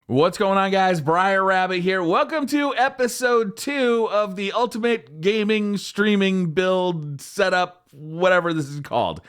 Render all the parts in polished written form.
What's going on, guys? Briar Rabbit here. Welcome to episode 2 of the ultimate gaming streaming build setup, whatever this is called.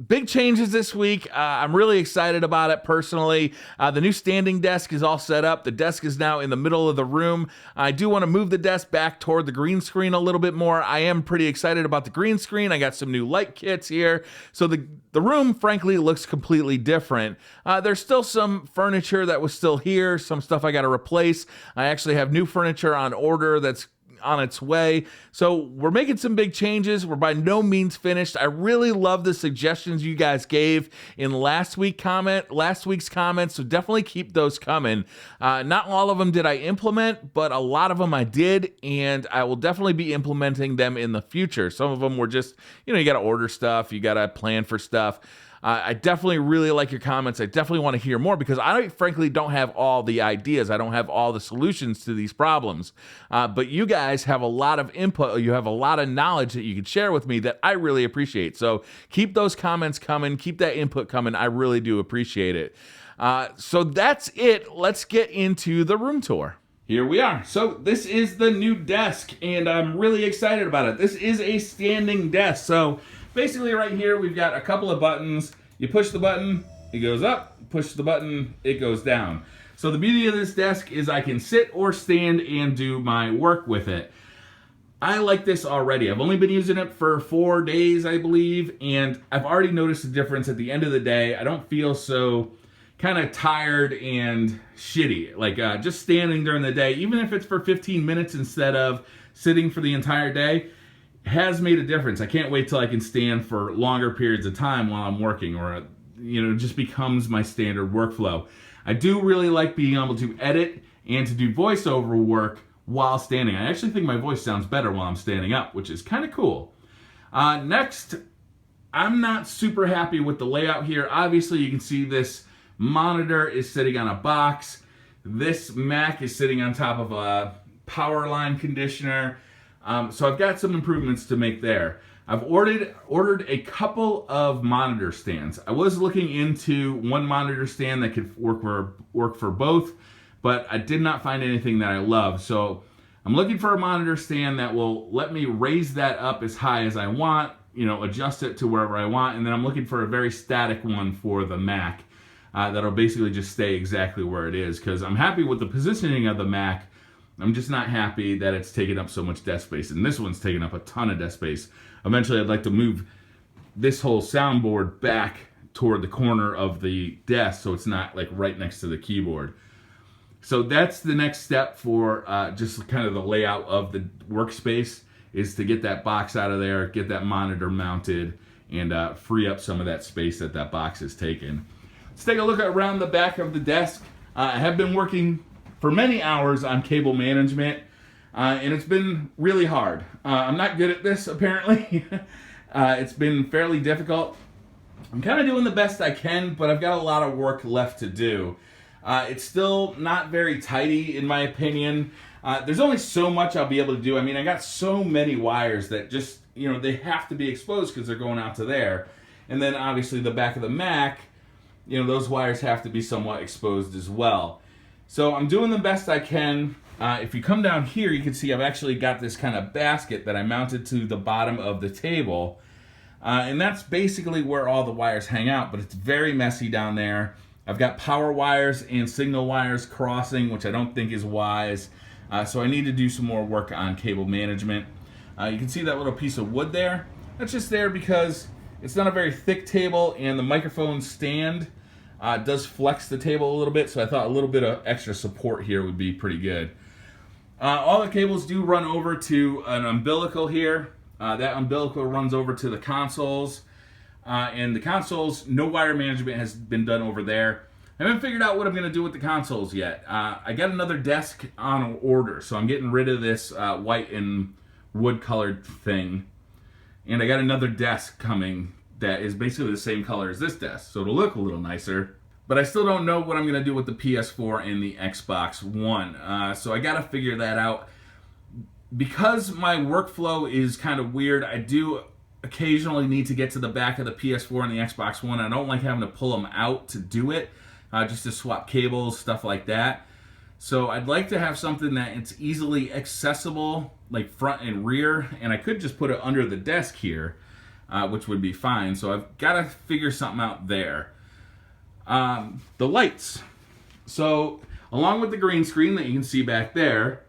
Big changes this week. I'm really excited about it personally. The new standing desk is all set up. The desk is now in the middle of the room. I do want to move the desk back toward the green screen a little bit more. I am pretty excited about the green screen. I got some new light kits here. So the room, frankly, looks completely different. There's still some furniture that was still here, some stuff I got to replace. I actually have new furniture on order that's on its way. So we're making some big changes. We're by no means finished. I really love the suggestions you guys gave in last week's comments, so definitely keep those coming. Not all of them did I implement, but a lot of them I did, and I will definitely be implementing them in the future. Some of them were just, you got to order stuff, you got to plan for stuff. I definitely really like your comments. I definitely want to hear more because I frankly don't have all the ideas. I don't have all the solutions to these problems. But you guys have a lot of input. You have a lot of knowledge that you can share with me that I really appreciate. So keep those comments coming. Keep that input coming. I really do appreciate it. So that's it. Let's get into the room tour. Here we are. So this is the new desk, and I'm really excited about it. This is a standing desk. So basically right here, we've got a couple of buttons. You push the button, it goes up. Push the button, it goes down. So the beauty of this desk is I can sit or stand and do my work with it. I like this already. I've only been using it for 4 days, I believe, and I've already noticed a difference at the end of the day. I don't feel so kind of tired and shitty. Like just standing during the day, even if it's for 15 minutes instead of sitting for the entire day, has made a difference. I can't wait till I can stand for longer periods of time while I'm working, or it just becomes my standard workflow. I do really like being able to edit and to do voiceover work while standing. I actually think my voice sounds better while I'm standing up, which is kind of cool. Next, I'm not super happy with the layout here. Obviously, you can see this monitor is sitting on a box. This Mac is sitting on top of a power line conditioner. So I've got some improvements to make there. I've ordered a couple of monitor stands. I was looking into one monitor stand that could work for both, but I did not find anything that I love. So I'm looking for a monitor stand that will let me raise that up as high as I want, adjust it to wherever I want, and then I'm looking for a very static one for the Mac that'll basically just stay exactly where it is, because I'm happy with the positioning of the Mac. I'm just not happy that it's taking up so much desk space, and this one's taking up a ton of desk space. Eventually, I'd like to move this whole soundboard back toward the corner of the desk so it's not like right next to the keyboard. So that's the next step for just kind of the layout of the workspace, is to get that box out of there, get that monitor mounted, and free up some of that space that box is taking. Let's take a look around the back of the desk. I have been working for many hours on cable management, and it's been really hard. I'm not good at this, apparently. It's been fairly difficult. I'm kind of doing the best I can, but I've got a lot of work left to do. It's still not very tidy, in my opinion. There's only so much I'll be able to do. I mean, I got so many wires that just, they have to be exposed because they're going out to there. And then, obviously, the back of the Mac, those wires have to be somewhat exposed as well. So I'm doing the best I can. If you come down here, you can see I've actually got this kind of basket that I mounted to the bottom of the table. And that's basically where all the wires hang out, but it's very messy down there. I've got power wires and signal wires crossing, which I don't think is wise. So I need to do some more work on cable management. You can see that little piece of wood there. That's just there because it's not a very thick table, and the microphone stand does flex the table a little bit, so I thought a little bit of extra support here would be pretty good. All the cables do run over to an umbilical here. That umbilical runs over to the consoles. And the consoles, no wire management has been done over there. I haven't figured out what I'm going to do with the consoles yet. I got another desk on order, so I'm getting rid of this white and wood-colored thing. And I got another desk coming that is basically the same color as this desk, so it'll look a little nicer. But I still don't know what I'm going to do with the PS4 and the Xbox One, so I got to figure that out. Because my workflow is kind of weird, I do occasionally need to get to the back of the PS4 and the Xbox One. I don't like having to pull them out to do it. just to swap cables, stuff like that. So I'd like to have something that it's easily accessible, like front and rear, and I could just put it under the desk here, which would be fine. So I've got to figure something out there. The lights. So along with the green screen that you can see back there,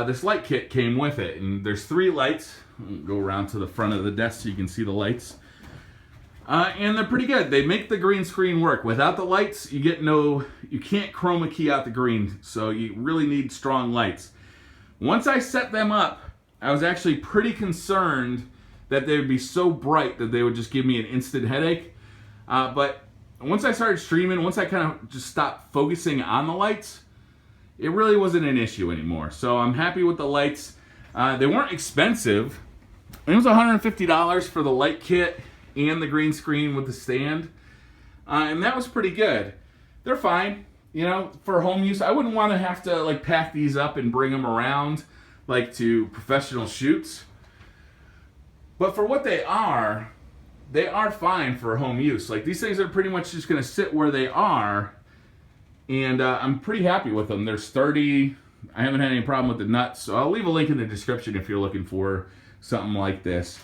this light kit came with it, and there's 3 lights. I'll go around to the front of the desk so you can see the lights. And they're pretty good. They make the green screen work. Without the lights, you can't chroma key out the green, so you really need strong lights. Once I set them up, I was actually pretty concerned that they would be so bright that they would just give me an instant headache. But once I started streaming, once I kind of just stopped focusing on the lights, it really wasn't an issue anymore. So I'm happy with the lights. They weren't expensive. It was $150 for the light kit and the green screen with the stand. And that was pretty good. They're fine, you know, for home use. I wouldn't want to have to like pack these up and bring them around like to professional shoots. But for what they are fine for home use. Like these things are pretty much just going to sit where they are. And I'm pretty happy with them. They're sturdy. I haven't had any problem with the nuts. So I'll leave a link in the description if you're looking for something like this.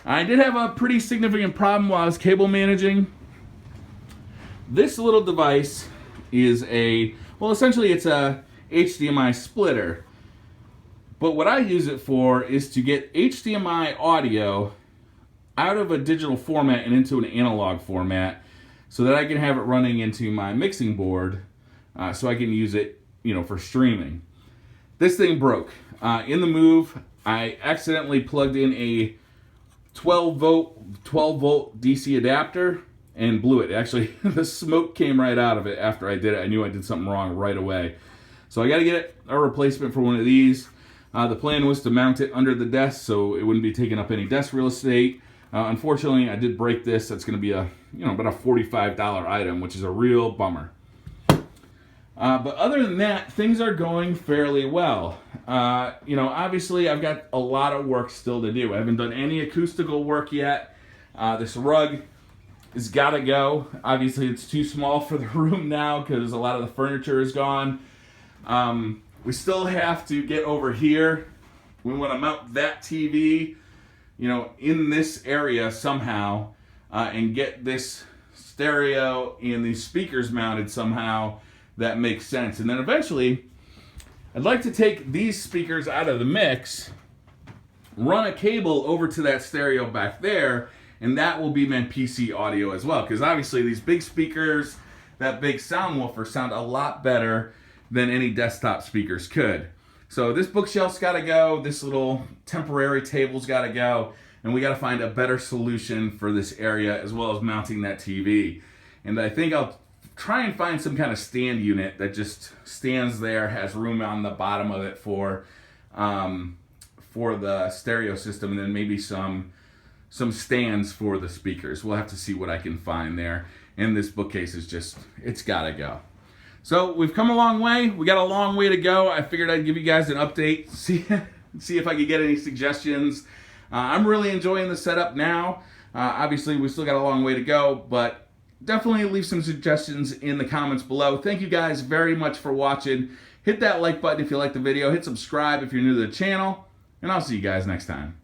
I did have a pretty significant problem while I was cable managing. This little device is essentially it's a HDMI splitter. But what I use it for is to get HDMI audio out of a digital format and into an analog format so that I can have it running into my mixing board so I can use it, you know, for streaming. This thing broke. In the move, I accidentally plugged in a 12 volt DC adapter and blew it. Actually, the smoke came right out of it after I did it. I knew I did something wrong right away. So I got to get a replacement for one of these. The plan was to mount it under the desk so it wouldn't be taking up any desk real estate. Unfortunately, I did break this. That's going to be about a $45 item, which is a real bummer. But other than that, things are going fairly well. Obviously I've got a lot of work still to do. I haven't done any acoustical work yet. This rug has got to go. Obviously it's too small for the room now because a lot of the furniture is gone. We still have to get over here. We want to mount that TV, in this area somehow, and get this stereo and these speakers mounted somehow that makes sense. And then eventually, I'd like to take these speakers out of the mix, run a cable over to that stereo back there, and that will be my PC audio as well. Because obviously these big speakers, that big sound woofer sound a lot better than any desktop speakers could. So this bookshelf's got to go, this little temporary table's got to go, and we got to find a better solution for this area as well as mounting that TV. And I think I'll try and find some kind of stand unit that just stands there, has room on the bottom of it for the stereo system, and then maybe some stands for the speakers. We'll have to see what I can find there. And this bookcase is just, it's got to go. So we've come a long way. We got a long way to go. I figured I'd give you guys an update, see if I could get any suggestions. I'm really enjoying the setup now. Obviously, we still got a long way to go, but definitely leave some suggestions in the comments below. Thank you guys very much for watching. Hit that like button if you like the video. Hit subscribe if you're new to the channel, and I'll see you guys next time.